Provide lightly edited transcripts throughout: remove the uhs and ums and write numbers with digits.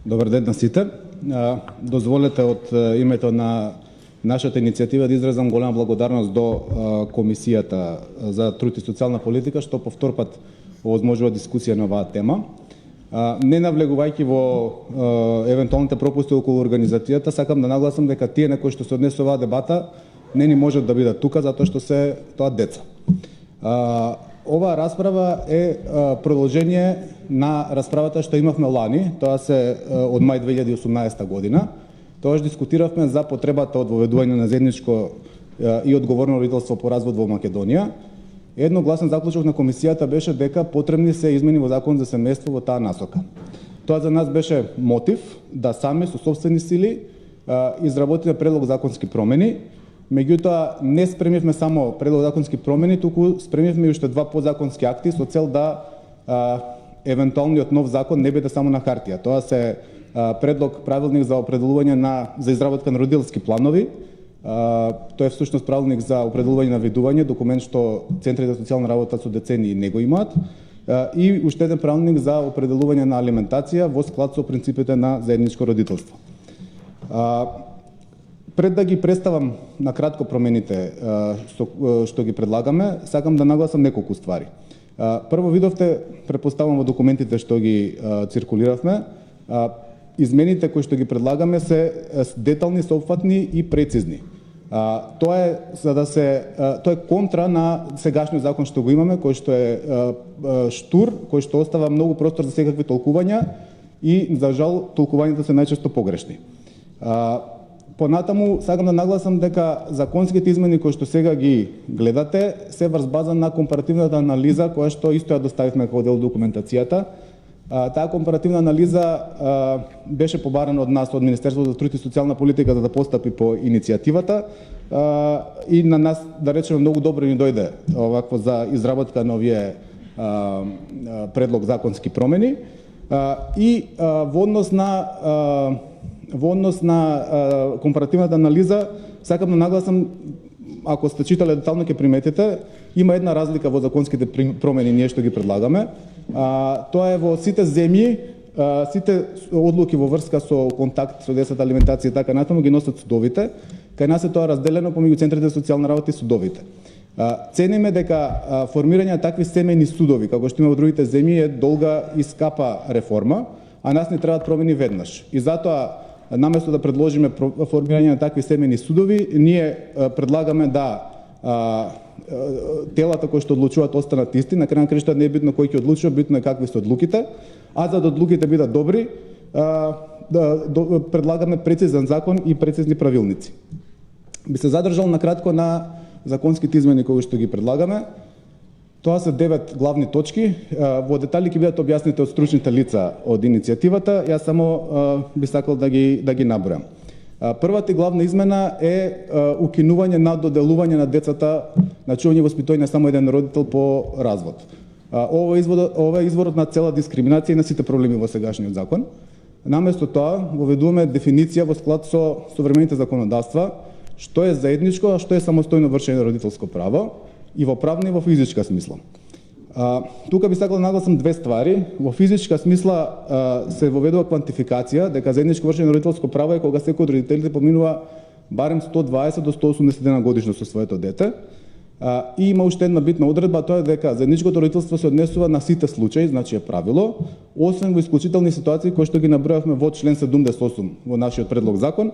Добар ден на сите. Дозволете од името на нашата иницијатива да изразам голема благодарност до Комисијата за труд и социјална политика што по втор пат овозможува дискусија на оваа тема. Не навлегувајќи во евентуалните пропусти околу организацијата, сакам да нагласам дека тие на кои што се однесе оваа дебата не ни можат да бидат тука затоа што се тоа деца. Оваа расправа е продолжение на расправата што имавме лани, тоа се од мај 2018 година. Тогаш дискутиравме за потребата од воведување на заедничко и одговорно родителство по развод во Македонија. Едногласен заклучок на комисијата беше дека потребни се измени во Закон за семејство во таа насока. Тоа за нас беше мотив да сами со сопствени сили изработиме предлог законски промени. Меѓутоа, не спремивме само предлог законски промени, туку спремивме и уште два подзаконски акти со цел да евентуалниот нов закон не биде само на хартија. Тоа се предлог правилник за определување за изработка на родителски планови. Тоа е всушност правилник за определување на видување, документ што центрите за социјална работа со децении не го имаат, и уште еден правилник за определување на алиментација во склад со принципите на заедничко родителство. Пред да ги представам на кратко промените што ги предлагаме, сакам да нагласам неколку ствари. Прво, видовте, претпоставам во документите што ги циркулиравме, измените кои што ги предлагаме се детални, соопфатни и прецизни. Тоа е контра на сегашниот закон што го имаме, кој што е штур, кој што остава многу простор за секакви толкувања и за жал толкувањата се најчесто погрешни. Понатаму сакам да нагласам дека законските измени кои што сега ги гледате се врз база на компаративната анализа која што исто ја доставивме како дел од документацијата. Таа компаративна анализа беше побарана од нас, од Министерството за труд и социјална политика, за да постапи по иницијативата, и на нас, да речеме, многу добро ни дојде овакво за изработка на овие предлог законски промени. И во однос на компаративната анализа, сакам да нагласам, ако сте читале детално ќе приметите, има една разлика во законските промени ние што ги предлагаме. Тоа е во сите земји, сите одлуки во врска со контакт со децата, алиментација и така натаму ги носат судовите. Кај нас е тоа разделено помеѓу центрите за социјална работа и судовите. Цениме дека формирање на такви семејни судови, како што има во другите земји, е долга и скапа реформа, а нас не требаат промени веднаш. И затоа, наместо да предложиме формирање на такви семејни судови, ние предлагаме да телата кои што одлучуваат останат исти, на крај на крајшта не е битно кој ќе одлучува, битно е какви се одлуките, а за да одлуките бидат добри, предлагаме прецизен закон и прецизни правилници. Би се задржал на кратко на законските измени кои што ги предлагаме. Тоа се 9 главни точки. Во детали ќе бидат објаснети од стручните лица од иницијативата. Јас само би сакал да ги набројам. Првата и главна измена е укинување на доделување на децата на чување и воспитување само еден родител по развод. Ова е изворот на цела дискриминација и на сите проблеми во сегашниот закон. Наместо тоа, воведуваме дефиниција во склад со современите законодавства, што е заедничко, а што е самостојно вршење на родителско право, и во правна и во физичка смисла. Тука би сакал да нагласам две ствари. Во физичка смисла се воведува квантификација дека заедничко вршење на родителско право е кога секој од родителите поминува барем 120 до 180 дена годишно со своето дете. И има уште една битна одредба, тоа е дека заедничкото родителство се однесува на сите случаи, значи е правило, освен во исклучителни ситуации кои што ги набројавме во член 78 во нашиот предлог закон,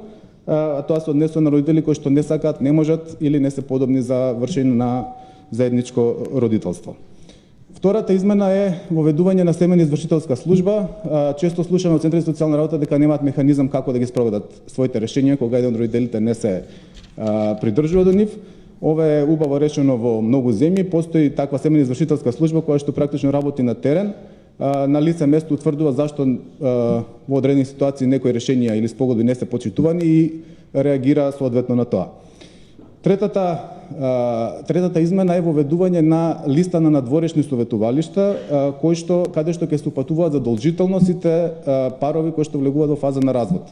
а тоа се однесува на родители кои што не сакаат, не можат или не се подобни за вршење на заедничко родителство. Втората измена е воведување на семејна извршителска служба. Често слушаме од центрите за социјална работа дека немаат механизам како да ги спроведат своите решенија кога еден од родителите не се придржува до нив. Ова е убаво решено во многу земји. Постои таква семејна извршителска служба која што практично работи на терен, на лице место утврдува зашто во одредени ситуации некои решенија или спогодби не се почитувани и реагира соодветно на тоа. Третата измена е воведување на листа на надворешни советувалишта, каде што ќе се упатуваат задолжително сите парови кои што влегуваат во фаза на развод.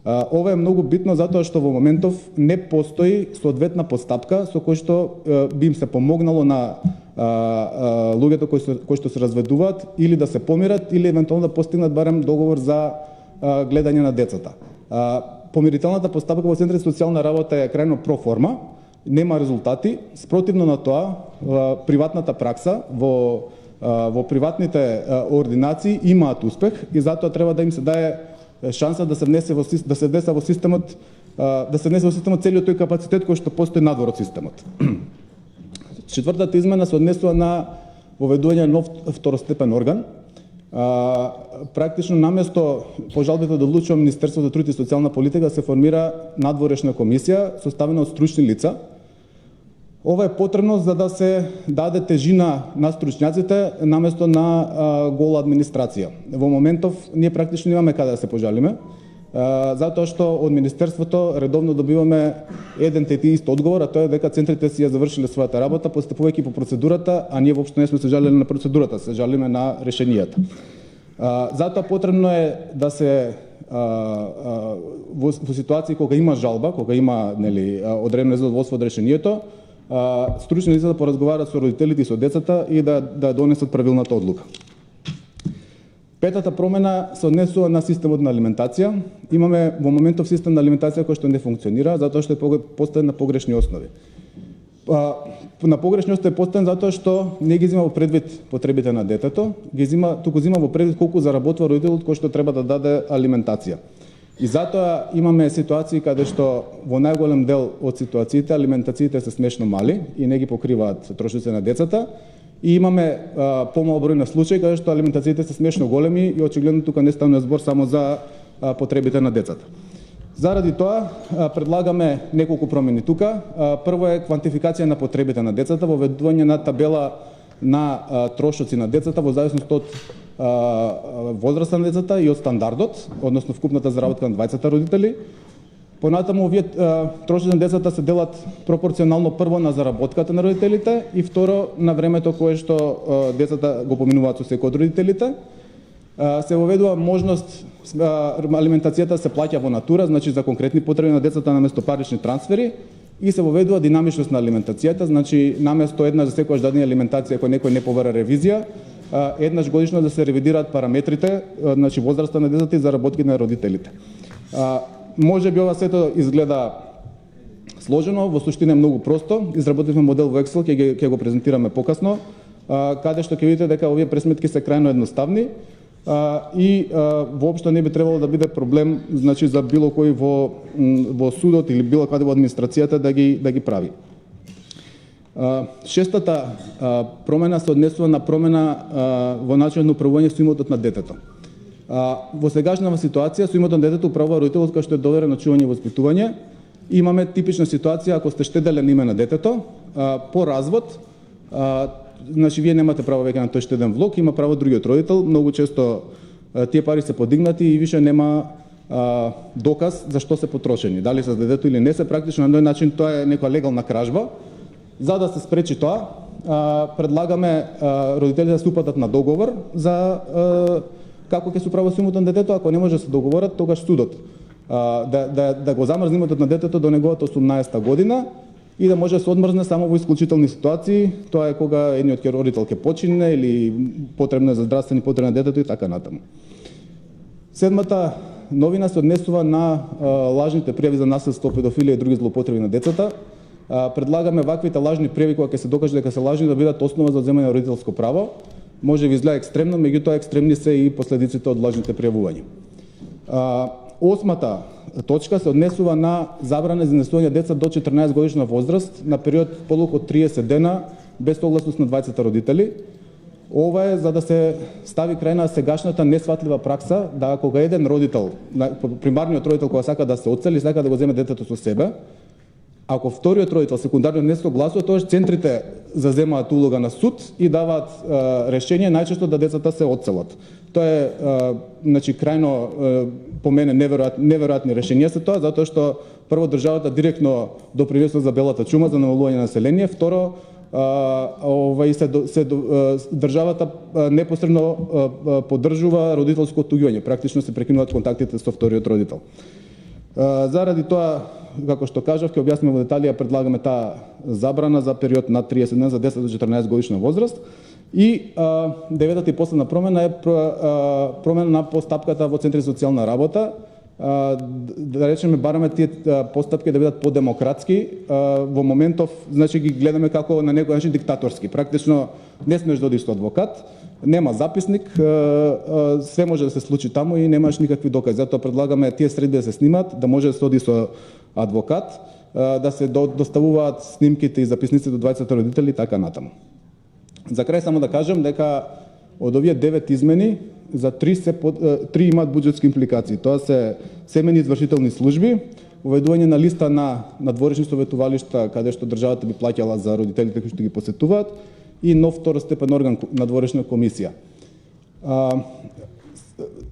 Ова е многу битно затоа што во моментов не постои соодветна постапка со кој што би им се помогнало на луѓето кои што се разведуваат или да се помират или евентуално да постигнат барем договор за гледање на децата. Помирителната постапка во центрите за социјална работа е крајно проформа, нема резултати, спротивно на тоа приватната пракса во приватните ординации имаат успех и затоа треба да им се даде шанса да се внесе во системот целиот тој капацитет кој што постои надвор од системот. Четвртата измена се однесува на воведување нов второстепен орган. Практично наместо по жалбите да одлучува Министерството за труд и социјална политика се формира надворешна комисија составена од стручни лица. Ова е потребно за да се даде тежина на стручњаците наместо на гола администрација. Во моментов ние практично немаме каде да се пожалиме, затоа што од Министерството редовно добиваме еден те ист одговор, а тоа е дека центрите си ја завршиле својата работа, постапувајќи по процедурата, а ние воопшто не сме се жалеле на процедурата, се жалиме на решенијата. Затоа потребно е да се во ситуации кога има жалба, кога има одредено незадоволство од решението, стручни лица да поразговараат со родителите и со децата и да донесат правилната одлука. Петата промена се однесува на системот на алиментација. Имаме во моментов систем на алиментација кој што не функционира затоа што е поставен на погрешни основи. На погрешни основи е поставен затоа што не ги зема во предвид потребите на детето, туку зема во предвид колку заработува родителот кој што треба да даде алиментација. И затоа имаме ситуации каде што во најголем дел од ситуациите алиментациите се смешно мали и не ги покриваат трошоците на децата. И имаме помал број на случаи каде што алиментациите се смешно големи и очигледно тука не ставаме збор само за потребите на децата. Заради тоа предлагаме неколку промени тука. Прво е квантификација на потребите на децата, воведување на табела на трошоци на децата во зависност од возраста на децата и од стандардот, односно вкупната заработка на двајцата родители. Понатаму овие трошоци на децата се делат пропорционално прво на заработката на родителите и второ на времето кое што децата го поминуваат со секој од родителите. Се воведува можност алиментацијата се плаќа во натура, значи за конкретни потреби на децата наместо парични трансфери, и се воведува динамичност на алиментацијата, значи наместо еднаш за секојаш дадена алиментација кој некој не побара ревизија, еднаш годишно да се ревидираат параметрите, значи возраста на децата и заработки на родителите. Може би ова сето изгледа сложено, во суштина е многу просто. Изработивме модел во Excel, ќе го презентираме покасно, каде што ќе видите дека овие пресметки се крајно едноставни и воопшто не би требало да биде проблем, значи за било кој во судот или било каде во администрацијата да ги прави. Шестата промена се однесува на промена во начинот на управување со имотот на детето. Во сегашната ситуација со имотот на детето управува родителот кој што е доверен на чување и воспитување. Имаме типична ситуација ако сте штеделен име на детето, по развод, значи вие немате право веќе на тој штеден влог, има право другиот родител, многу често тие пари се подигнати и више нема доказ за што се потрошени, дали се за детето или не се, практично на тој начин тоа е некоја легална кражба. За да се спречи тоа, предлагаме родителите да се упатат на договор за како ќе се управува со имотот на детето, ако не може да се договорат, тогаш судот да го замрзне имотот на детето до неговата 18-та година и да може да се одмрзне само во исклучителни ситуации, тоа е кога едниот родител ќе почине или потребно е за здравствени потреби на детето и така натаму. Седмата новина се однесува на лажните пријави за насилство, педофилија и други злоупотреби на децата. Предлагаме ваквите лажни пријави кога ќе се докаже дека се лажни да бидат основа за земање на родителско право. Може би изгледа екстремно, меѓутоа екстремни се и последиците од лажните пријавувања. Осмата точка се однесува на забрана за изнесување деца до 14 годишна возраст на период подолг од 30 дена без согласност на двајцата родители. Ова е за да се стави крај на сегашната несватлива пракса да кога еден родител, примарниот родител кога сака да се одсели, сака да го земе детето со себе, ако вториот родител секундарно не согласува, тоа центрите заземаат улога на суд и даваат решение најчесто да децата се одселат. Тоа е значи крајно по мене неверојатни решенија се тоа, затоа што прво државата директно допринесува за белата чума, за намалување на население, второ државата непосредно поддржува родителско оттуѓување, практично се прекинуваат контактите со вториот родител. Заради тоа, како што кажав, ќе објасниме во детали, предлагаме таа забрана за период над 30 дена за 10 до 14 годишна возраст. И деветата и последна промена е промена на постапката во центри за социјална работа. Да речеме, бараме тие постапки да бидат подемократски. Во моментов, значи, ги гледаме како на некој начин диктаторски. Практично не смеш да одиш со адвокат, нема записник, се може да се случи таму и немаш никакви докази. Затоа предлагаме тие среди да се снимат, да може да се оди со адвокат, да се доставуваат снимките и записниците до 20 родители и така натаму. За крај само да кажам дека од овие 9 измени за 3 имаат буџетски импликации. Тоа се семејни извршителни служби, уведување на листа на надворешни советувалишта каде што државата би плаќала за родителите кои што ги посетуваат и нов второстепен орган надворешна комисија.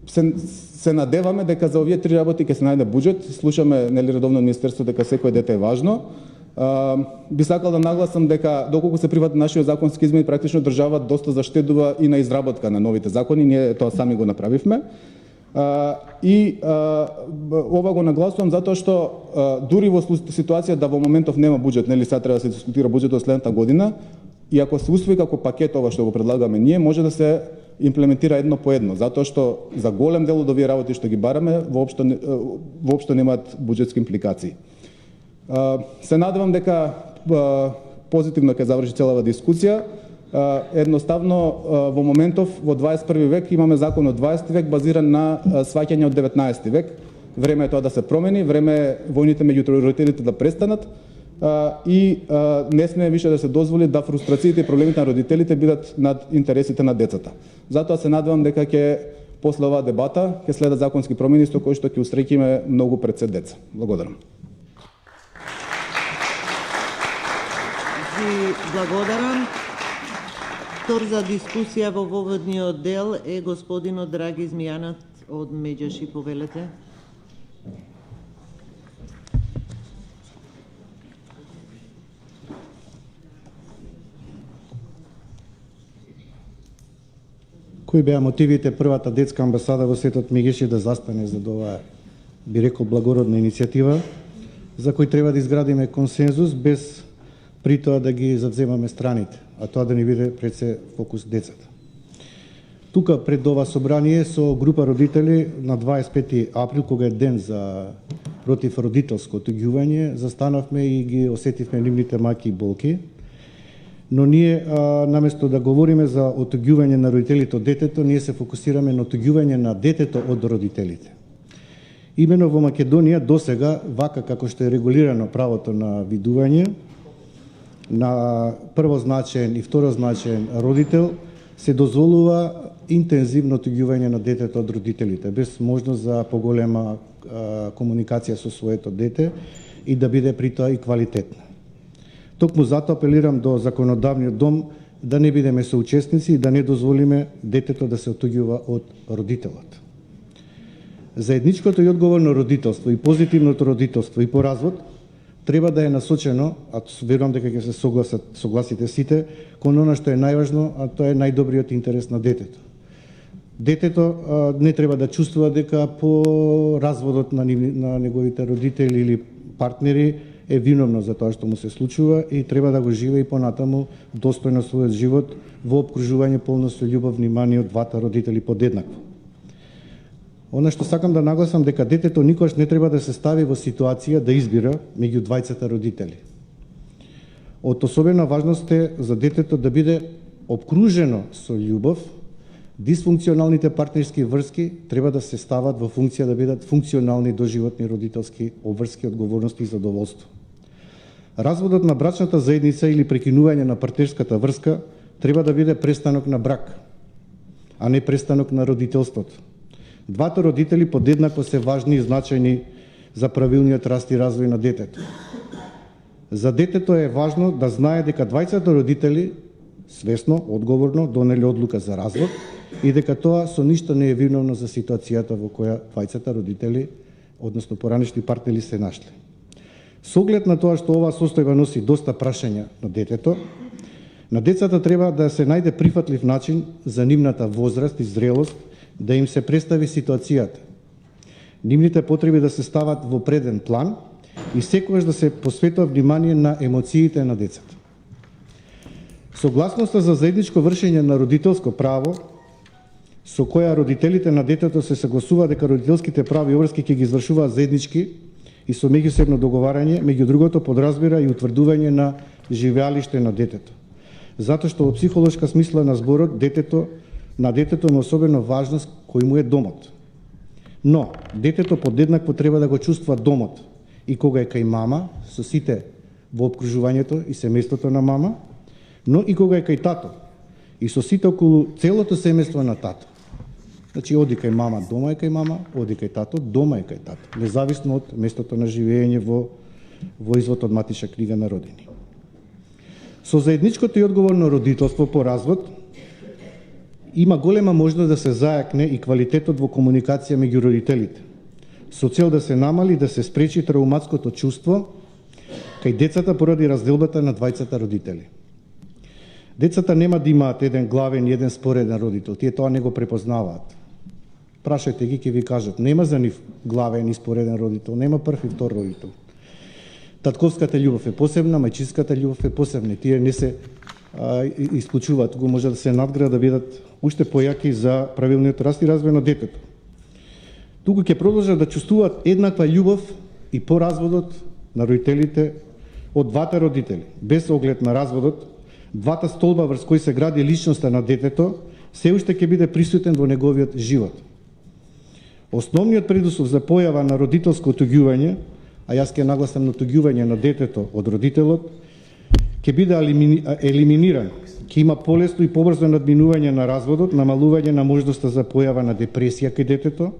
Се надеваме дека за овие 3 работи ќе се најде буџет. Слушаме редовно од Министерството дека секој дете е важно. Би сакал да нагласам дека доколку се прифати нашиот законски измени, практично држава доста заштедува и на изработка на новите закони, ние тоа сами го направивме. Ова го нагласувам затоа што дури во ситуација да во моментов нема буџет, нели сега треба да се дискутира буџетот следната година, и ако се усвои како пакет ова што го предлагаме ние, може да се имплементира едно по едно, затоа што за голем дел од овие работи што ги бараме воопшто немаат буџетски импликации. Се надевам дека позитивно ќе заврши целава дискусија. Едноставно во моментов во 21 век имаме закон од 20 век базиран на сваќање од 19 век. Време е тоа да се промени, време е војните меѓу родителите да престанат и не сме више да се дозволи да фрустрациите и проблемите на родителите бидат над интересите на децата. Затоа се надевам дека ќе после оваа дебата ќе следат законски промени со кои што ќе усреќиме многу пред се деца. Благодарам. Благодарам. Втор за дискусија во воводниот дел е господинот Драги Змијанат од Меѓаши. Повелете. Кои беа мотивите првата детска амбасада во светот Меѓаши да застане за оваа, би рекол, благородна иницијатива, за кој треба да изградиме консензус без при тоа да ги завземаме страните, а тоа да не биде пред се фокус децата. Тука пред ова собрание со група родители на 25 април, кога е ден за против родителско отуѓување, застанавме и ги осетивме нивните маки и болки. Но ние, наместо да говориме за отуѓување на родителите од детето, ние се фокусираме на отуѓување на детето од родителите. Имено во Македонија досега, вака како што е регулирано правото на видување, на првозначен и второзначен родител, се дозволува интензивно отуѓување на детето од родителите, без можност за поголема комуникација со своето дете и да биде при тоа и квалитетна. Токму затоа апелирам до законодавниот дом да не бидеме соучесници и да не дозволиме детето да се отуѓува од родителот. Заедничкото и одговорно родителство и позитивното родителство и по развод треба да е насочено, а верувам дека ќе се согласите сите, кон она што е најважно, а тоа е најдобриот интерес на детето. Детето не треба да чувствува дека по разводот на неговите родители или партнери е виновно за тоа што му се случува и треба да го живее и понатаму достојно својот живот во опкружување полно со љубов, внимание од двата родители подеднакво. Она што сакам да нагласам дека детето никогаш не треба да се стави во ситуација да избира меѓу двајцата родители. Од особена важност е за детето да биде опкружено со љубов. Дисфункционалните партнерски врски треба да се стават во функција да бидат функционални доживотни родителски обврски, одговорности и задоволство. Разводот на брачната заедница или прекинување на партнерската врска треба да биде престанок на брак, а не престанок на родителството. Двата родители подеднакво се важни и значајни за правилниот раст и развој на детето. За детето е важно да знае дека двајцата родители свесно, одговорно донеле одлука за развод и дека тоа со ништо не е виновно за ситуацијата во која двајцата родители, односно поранешни партнери, се нашле. Со оглед на тоа што оваа состојба носи доста прашања на детето, на децата треба да се најде прифатлив начин за нивната возраст и зрелост да им се представи ситуацијата. Нивните потреби да се стават во преден план и секогаш да се посветува внимание на емоциите на децата. Согласноста за заедничко вршење на родителско право, со која родителите на детето се согласуваат дека родителските права и обврски ќе ги извршуваат заеднички и со меѓусебно договарање, меѓу другото подразбира и утврдување на живеалиште на детето. Затоа што во психолошка смисла на зборот на детето има особено важност кој му е домот. Но детето подеднакво треба да го чувствува домот и кога е кај мама, со сите во обкружувањето и семејството на мама, но и кога е кај тато и со сите околу целото семејство на тато. Значи, оди кај мама, дома е кај мама, оди кај тато, дома е кај тато, независно од местото на живење во извод од Матична книга на родени. Со заедничкото и одговорно родителство по развод има голема можност да се зајакне и квалитетот во комуникација меѓу родителите, со цел да се намали и да се спречи травматското чувство кај децата поради разделбата на двајцата родители. Децата нема да имаат еден главен и еден спореден родител, тие тоа не го препознаваат. Прашајте ги, ќе ви кажат, нема за нив главен и спореден родител, нема прв и втор родител. Татковската љубов е посебна, мајчинската љубов е посебна, тие не се исклучуваат, го може да се надграда да бидат уште појаки за правилниот раст и развој на детето. Туку ќе продолжат да чувствуваат еднаква љубов и по разводот на родителите од двата родители, без оглед на разводот, двата столба врз кои се гради личноста на детето, се уште ќе биде присутен во неговиот живот. Основниот предуслов за појава на родителско отуѓување, а јас ќе нагласам на отуѓување на детето од родителот, ќе биде елиминиран, ќе има полесно и побрзо надминување на разводот, намалување на можноста за појава на депресија кај детето,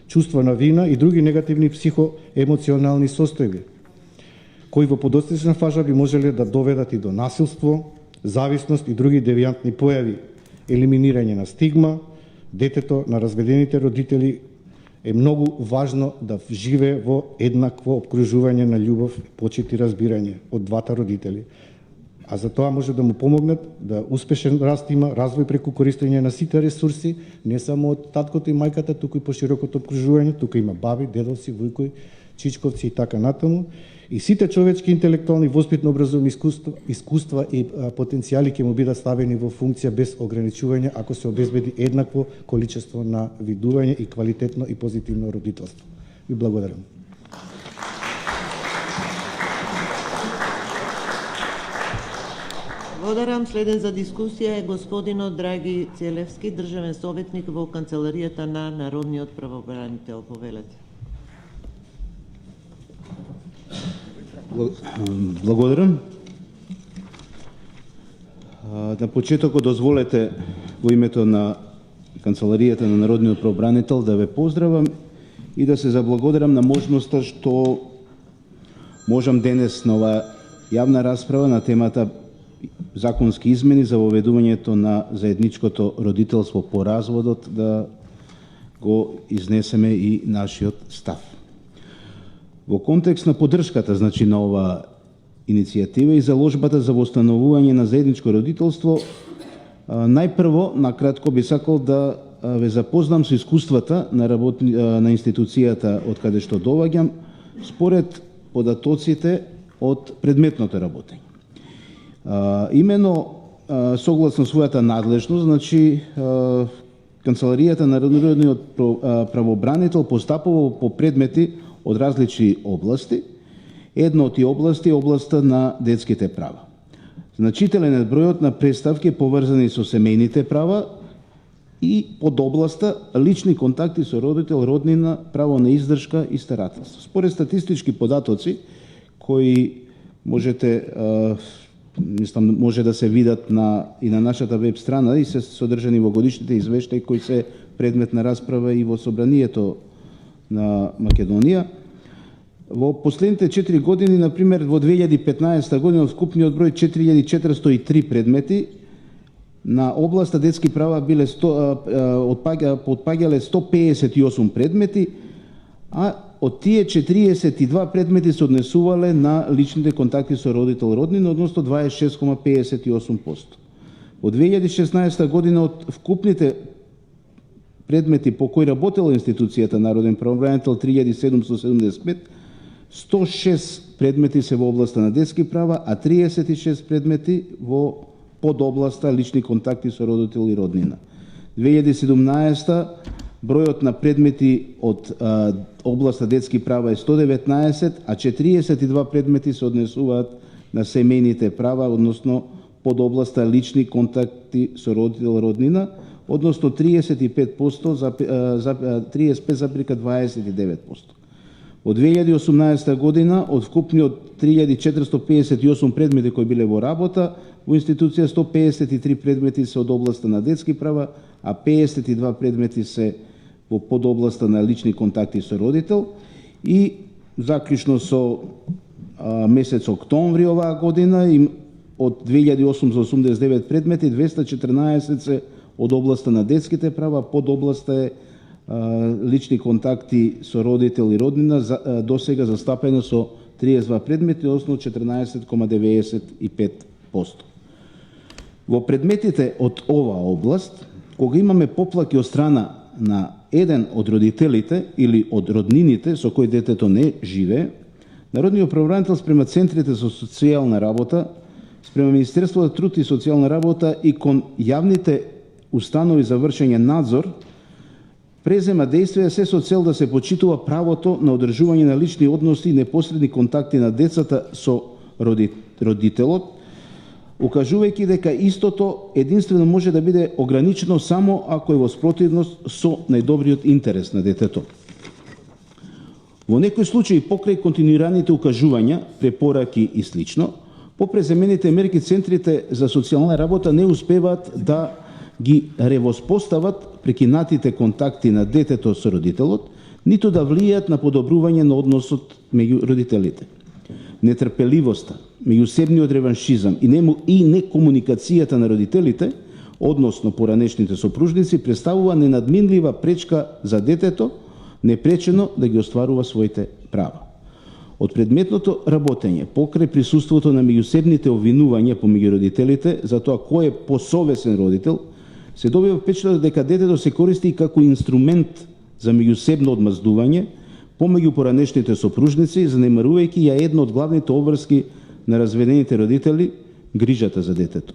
чувство на вина и други негативни психоемоционални состојби, кои во подоцнична фаза би можеле да доведат и до насилство, зависност и други девијантни појави, елиминирање на стигма. Детето на разведените родители е многу важно да живее во еднакво обкружување на љубов, почит и разбирање од двата родители. А за тоа може да му помогнат да успешен раст има, развој преку користење на сите ресурси, не само од таткото и мајката, туку и по широкото обкружување, туку има баби, дедовци, вујкови, чичковци и така натаму. И сите човечки, интелектуални, воспитно образовни искуства и потенцијали ќе му бидат ставени во функција без ограничување ако се обезбеди еднакво количество на видување и квалитетно и позитивно родителство. Ви благодарам. Благодарам. Следен за дискусија е господинот Драги Целевски, државен советник во Канцеларијата на Народниот правобранител. Повелете. Благодарам. На почетокот дозволете во името на Канцеларијата на Народниот правобранител да ве поздравам и да се заблагодарам на можноста што можам денес на оваа јавна расправа на темата законски измени за воведувањето на заедничкото родителство по разводот да го изнесеме и нашиот став. Во контекст на поддршката, значи, на ова иницијатива и заложбата за восстановување на заедничко родителство, најпрво, накратко би сакал да ве запознам со искуствата на институцијата од каде што доаѓам, според податоците од предметното работење. Имено, согласно својата надлежност, значи, Канцеларијата на Народниот правобранител постапува по предмети од различни области. Една од тие области е областа на детските права. Значителен е бројот на преставки поврзани со семејните права и под областа лични контакти со родител, роднина, право на издршка и старателство. Според статистички податоци кои може да се видат и на нашата веб страна и се содржани во годишните извештаи кои се предмет на расправа и во Собранието на Македонија. Во последните 4 години, например, во 2015 година, од вкупниот број 4403 предмети на областа детски права биле потпаѓале 158 предмети, а од тие 42 предмети се однесувале на личните контакти со родител роднина, односно 26,58%. Во 2016 година од вкупните предмети по кои работела институцијата Народен правобранител 3775, 106 предмети се во областа на детски права, а 36 предмети во под областа лични контакти со родител и роднина. 2017 бројот на предмети од областа детски права е 119, а 42 предмети се однесуваат на семејните права, односно под областа лични контакти со родител роднина, односно 35%, 35,29%. Од 2018 година, од вкупниот 3458 предмети кои биле во работа, во институција 153 предмети се од областа на детски права, а 52 предмети се во подобласта на лични контакти со родител. И заклучно со месец октомври оваа година, од 2889 предмети, 214 се од областа на детските права, под областа е лични контакти со родител и роднина, досега застапено со 32 предмети, односно 14,95%. Во предметите од оваа област, кога имаме поплаки од страна на еден од родителите или од роднините со кој детето не живее, Народниот правобранител спрема центрите за социјална работа, спрема Министерството за труд и социјална работа и кон јавните установи за вршење надзор, презема действија се со цел да се почитува правото на одржување на лични односи и непосредни контакти на децата со родителот, укажувајќи дека истото единствено може да биде ограничено само ако е во спротивност со најдобриот интерес на детето. Во некои случаи, покрај континуираните укажувања, препораки и слично, по преземените мерки центрите за социјална работа не успеваат да ги ревоспостават прекинатите контакти на детето со родителот, ниту да влијаат на подобрување на односот меѓу родителите. Нетрпеливоста, меѓусебниот реваншизам и некомуникацијата на родителите, односно поранешните сопружници, представува ненадминлива пречка за детето, непречено да ги остварува своите права. Од предметното работење, покрај присуството на меѓусебните обвинувања помеѓу родителите за тоа кој е посовесен родител, се добива впечатокот дека детето се користи како инструмент за меѓусебно одмаздување помеѓу поранешните сопружници, занемарувајќи ја една од главните обврски на разведените родители, грижата за детето.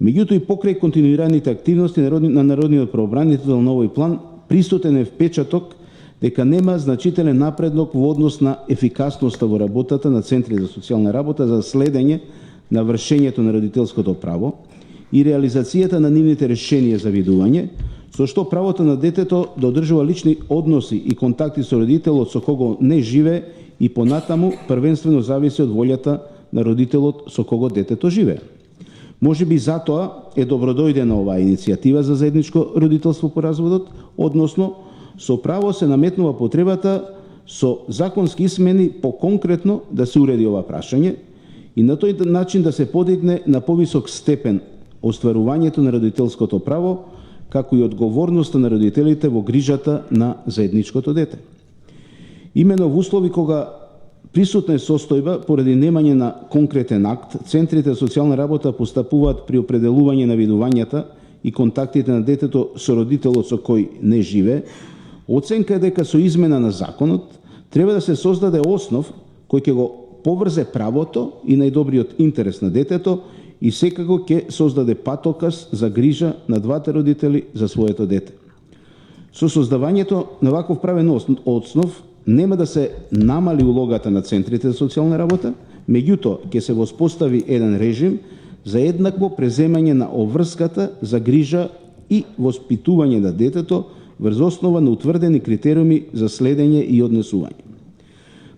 Меѓутоа и покрај континуираните активности на Народниот правобранител на овој план, присутен е впечаток дека нема значителен напредок во однос на ефикасноста во работата на центри за социјална работа за следење на вршењето на родителското право и реализацијата на нивните решенија за видување, со што правото на детето да одржува лични односи и контакти со родителот со кого не живее и понатаму првенствено зависи од волјата на родителот со кого детето живее. Можеби затоа е добродојдена оваа иницијатива за заедничко родителство по разводот, односно со право се наметнува потребата со законски измени поконкретно да се уреди ова прашање и на тој начин да се подигне на повисок степен остварувањето на родителското право, како и одговорноста на родителите во грижата на заедничкото дете. Имено во услови кога присутна е состојба поради немање на конкретен акт, центрите за социјална работа постапуваат при определување на видувањата и контактите на детето со родителот со кој не живее. Оценка е дека со измена на законот треба да се создаде основ кој ќе го поврзе правото и најдобриот интерес на детето и секако ќе создаде патоказ за грижа на двата родители за своето дете. Со создавањето на ваков правен основ нема да се намали улогата на центрите за социјална работа, меѓутоа ќе се воспостави еден режим за еднакво преземање на обврската за грижа и воспитување на детето врз основа на утврдени критериуми за следење и однесување.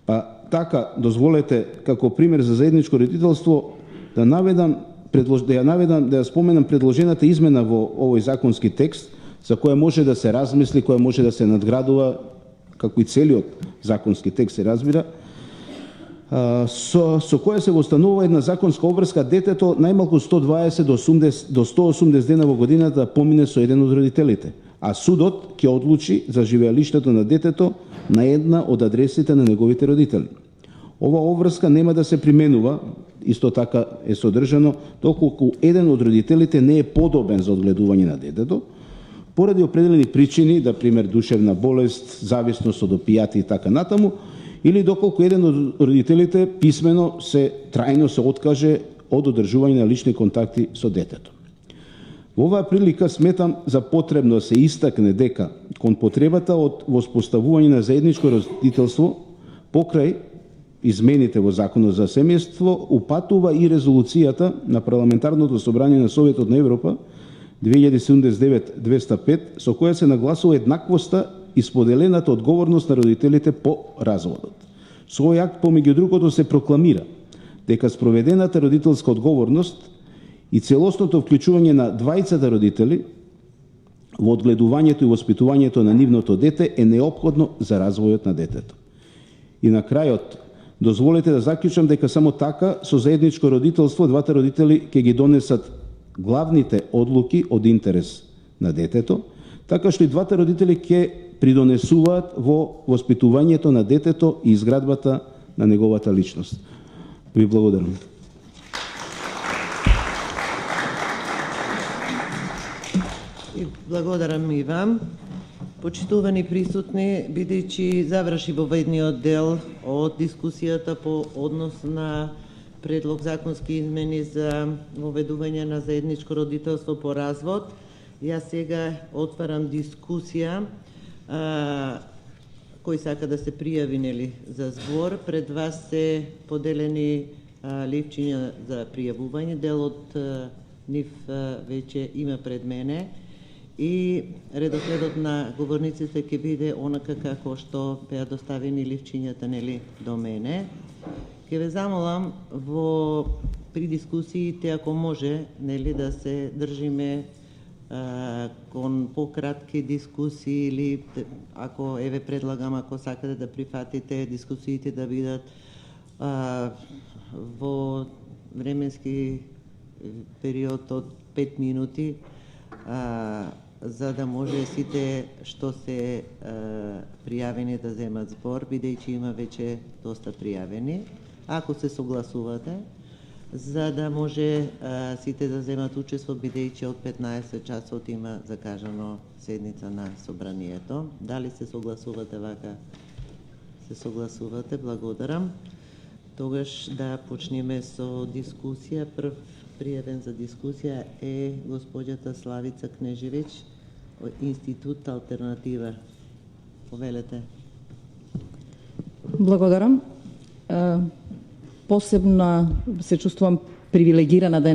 Па така, дозволете како пример за заедничко родителство да ја споменам предложената измена во овој законски текст, за која може да се размисли, која може да се надградува, како и целиот законски текст се разбира, со која се востанува една законска обврска детето најмалку 120 до 180 дена во годината да помине со еден од родителите, а судот ќе одлучи за живеалиштето на детето на една од адресите на неговите родители. Ова обврска нема да се применува, исто така е содржано, доколку еден од родителите не е подобен за одгледување на детето, поради определени причини, да пример душевна болест, зависност од опијати и така натаму, или доколку еден од родителите писмено трајно се откаже од одржување на лични контакти со детето. Во оваа прилика сметам за потребно да се истакне дека кон потребата од воспоставување на заедничко родителство покрај измените во Законот за семејство упатува и резолуцијата на Парламентарното собрание на Советот на Европа 2079-205 со која се нагласува еднаквоста и споделената одговорност на родителите по разводот. Со овој акт помеѓу другото се прокламира дека спроведената родителска одговорност и целосното вклучување на двајцата родители во одгледувањето и воспитувањето на нивното дете е неопходно за развојот на детето. И на крајот, дозволете да заклучам дека само така со заедничко родителство двата родители ќе ги донесат главните одлуки од интерес на детето, така што и двата родители ќе придонесуваат во воспитувањето на детето и изградбата на неговата личност. Ви благодарам. И благодарам и вам. Почитувани присутни, бидејќи заврши воведниот дел од дискусијата по однос на предлог законски измени за воведување на заедничко родителство по развод, јас сега отварам дискусија. Кој сака да се пријави нели за збор? Пред вас се поделени ливчиња за пријавување. Дел од нив веќе има пред мене. И редоследот на говорниците ќе биде онака како што беа доставени ливчињата нели до мене. Ќе ве замолам при дискусиите, ако може, нели да се држиме кон пократки дискусии или ако еве предлагам, ако сакате да прифатите дискусиите да бидат во временски период од 5 минути, за да може сите што се пријавени да земат збор, бидејќи има веќе доста пријавени. Ако се согласувате, за да може сите да земат учество, бидејќи од 15 часот има закажано седница на собранието. Дали се согласувате вака? Се согласувате, благодарам. Тогаш да почнеме со дискусија. Прв пријавен за дискусија е госпоѓата Славица Кнежевиќ, Институт Алтернатива. Повелете. Благодарам. Посебно се чувствувам привилегирана да